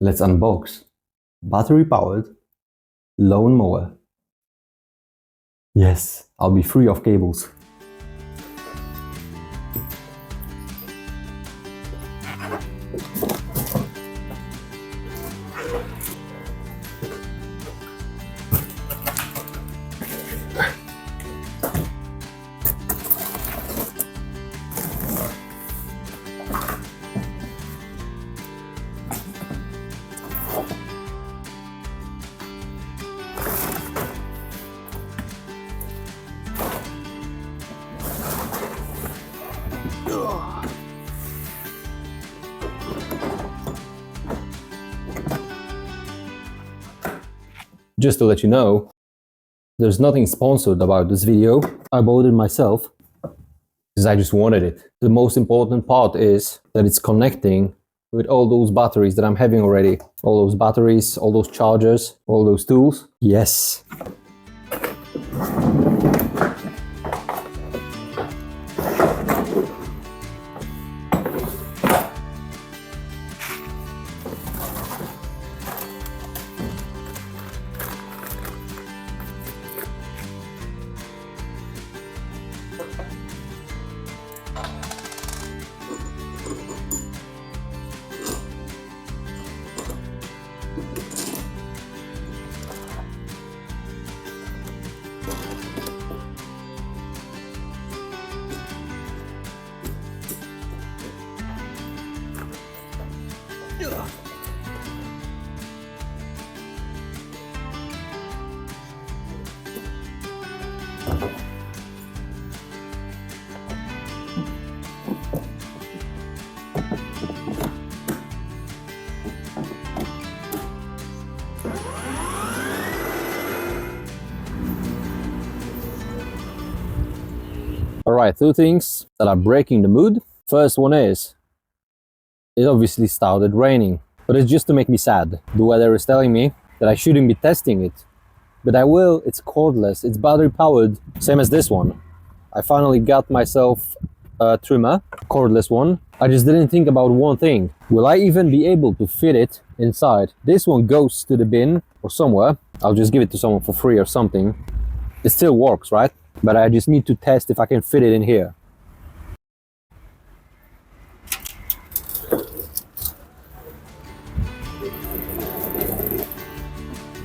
Let's unbox battery-powered lawn mower. Yes, I'll be free of cables. Just to let you know, there's nothing sponsored about this video. I bought it myself because I just wanted it. The most important part is that it's connecting with all those batteries that I'm having already. All those batteries, all those chargers, all those tools. Yes. Alright, two things that are breaking the mood. First one is, it obviously started raining, but it's just to make me sad. The weather is telling me that I shouldn't be testing it, but I will. It's cordless, it's battery powered, same as this one. I finally got myself a trimmer, cordless one. I just didn't think about one thing. Will I even be able to fit it inside? This one goes to the bin or somewhere. I'll just give it to someone for free or something. It still works, right? But I just need to test if I can fit it in here.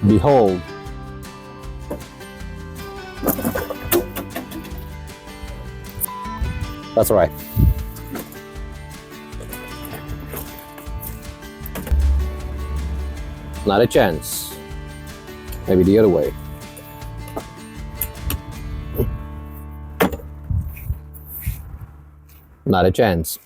Behold. That's right. Not a chance. Maybe the other way. Not a chance.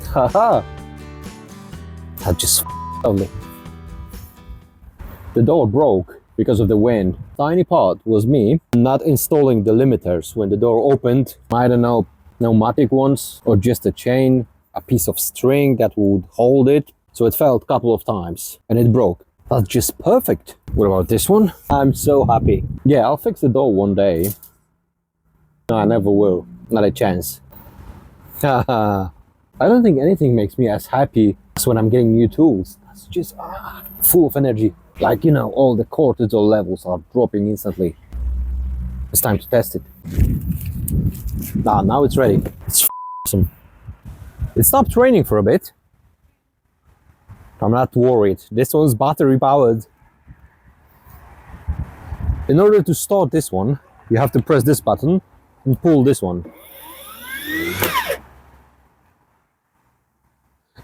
Haha! That just lovely. The door broke because of the wind. Tiny part was me not installing the limiters when the door opened. I don't know, pneumatic ones or just a chain, a piece of string that would hold it. So it fell a couple of times and it broke. That's just perfect. What about this one? I'm so happy. Yeah, I'll fix the door one day. No, I never will. Not a chance. Haha. I don't think anything makes me as happy as when I'm getting new tools. That's just full of energy. Like, you know, all the cortisol levels are dropping instantly. It's time to test it. Now it's ready. It's awesome. It stopped raining for a bit. I'm not worried. This one's battery powered. In order to start this one, you have to press this button and pull this one.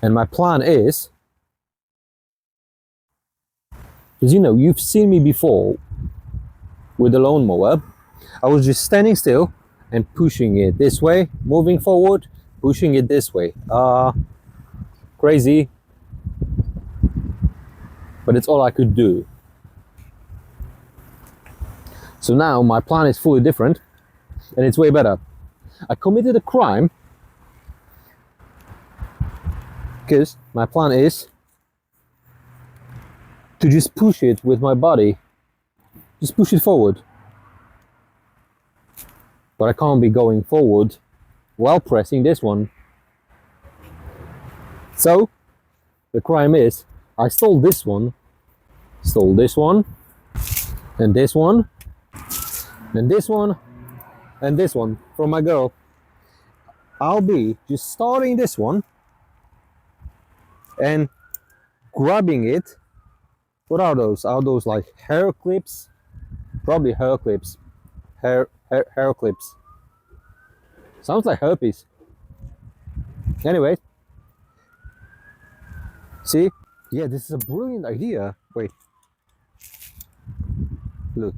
And my plan is, because you know, you've seen me before with the lawnmower. I was just standing still and pushing it this way, moving forward, pushing it this way. Crazy. But it's all I could do. So now my plan is fully different and it's way better. I committed a crime because my plan is to just push it with my body, just push it forward. But I can't be going forward while pressing this one. So the crime is I stole this one, and this one, and this one, and this one from my girl. I'll be just starting this one and grabbing it. What are those? Are those like hair clips? Probably hair clips. Hair clips. Sounds like herpes. Anyway. See? Yeah, this is a brilliant idea. Wait. Look.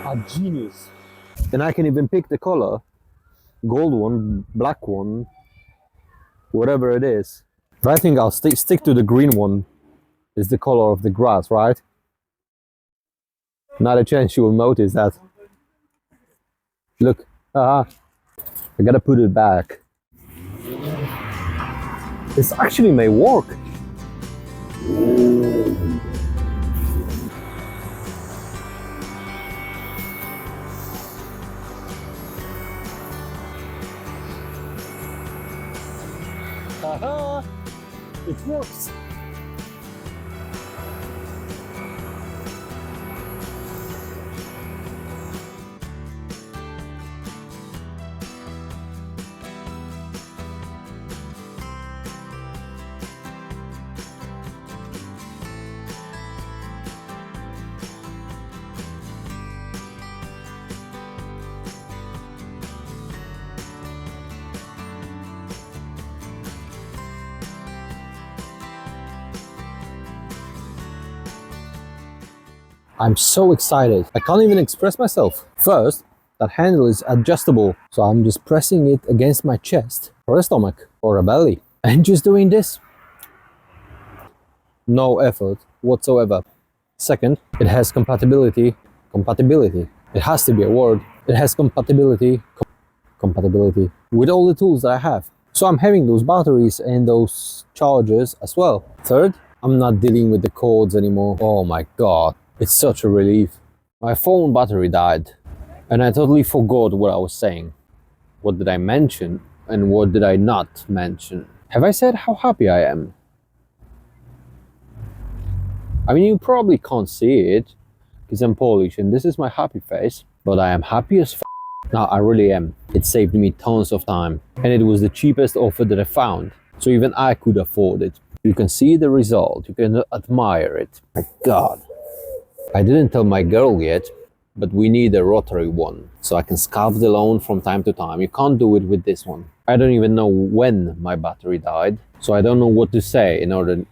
A genius. And I can even pick the color. Gold one, black one, whatever it is. But I think I'll stick to the green one. It's the color of the grass, right? Not a chance you will notice that. Look, I gotta put it back. This actually may work. Haha! It works! I'm so excited. I can't even express myself. First, that handle is adjustable. So I'm just pressing it against my chest or a stomach or a belly and just doing this. No effort whatsoever. Second, it has compatibility. It has to be a word. It has compatibility with all the tools that I have. So I'm having those batteries and those chargers as well. Third, I'm not dealing with the cords anymore. Oh my God. It's such a relief. My phone battery died and I totally forgot what I was saying. What did I mention and what did I not mention? Have I said how happy I am? I mean, you probably can't see it because I'm Polish and this is my happy face, but I am happy as f***. Now, I really am. It saved me tons of time and it was the cheapest offer that I found. So even I could afford it. You can see the result. You can admire it. My God. I didn't tell my girl yet, but we need a rotary one, so I can scalp the lawn from time to time. You can't do it with this one. I don't even know when my battery died, so I don't know what to say in order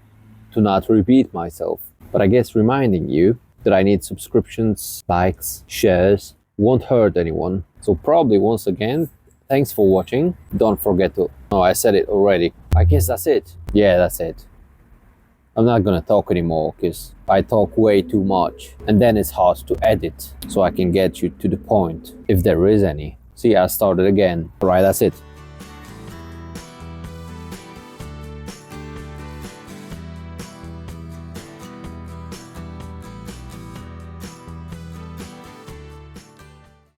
to not repeat myself. But I guess reminding you that I need subscriptions, likes, shares, won't hurt anyone. So probably once again, thanks for watching. Don't forget to... Oh, I said it already. I guess that's it. Yeah, that's it. I'm not gonna talk anymore because I talk way too much and then it's hard to edit, so I can get you to the point if there is any. See, I started again. Alright, that's it.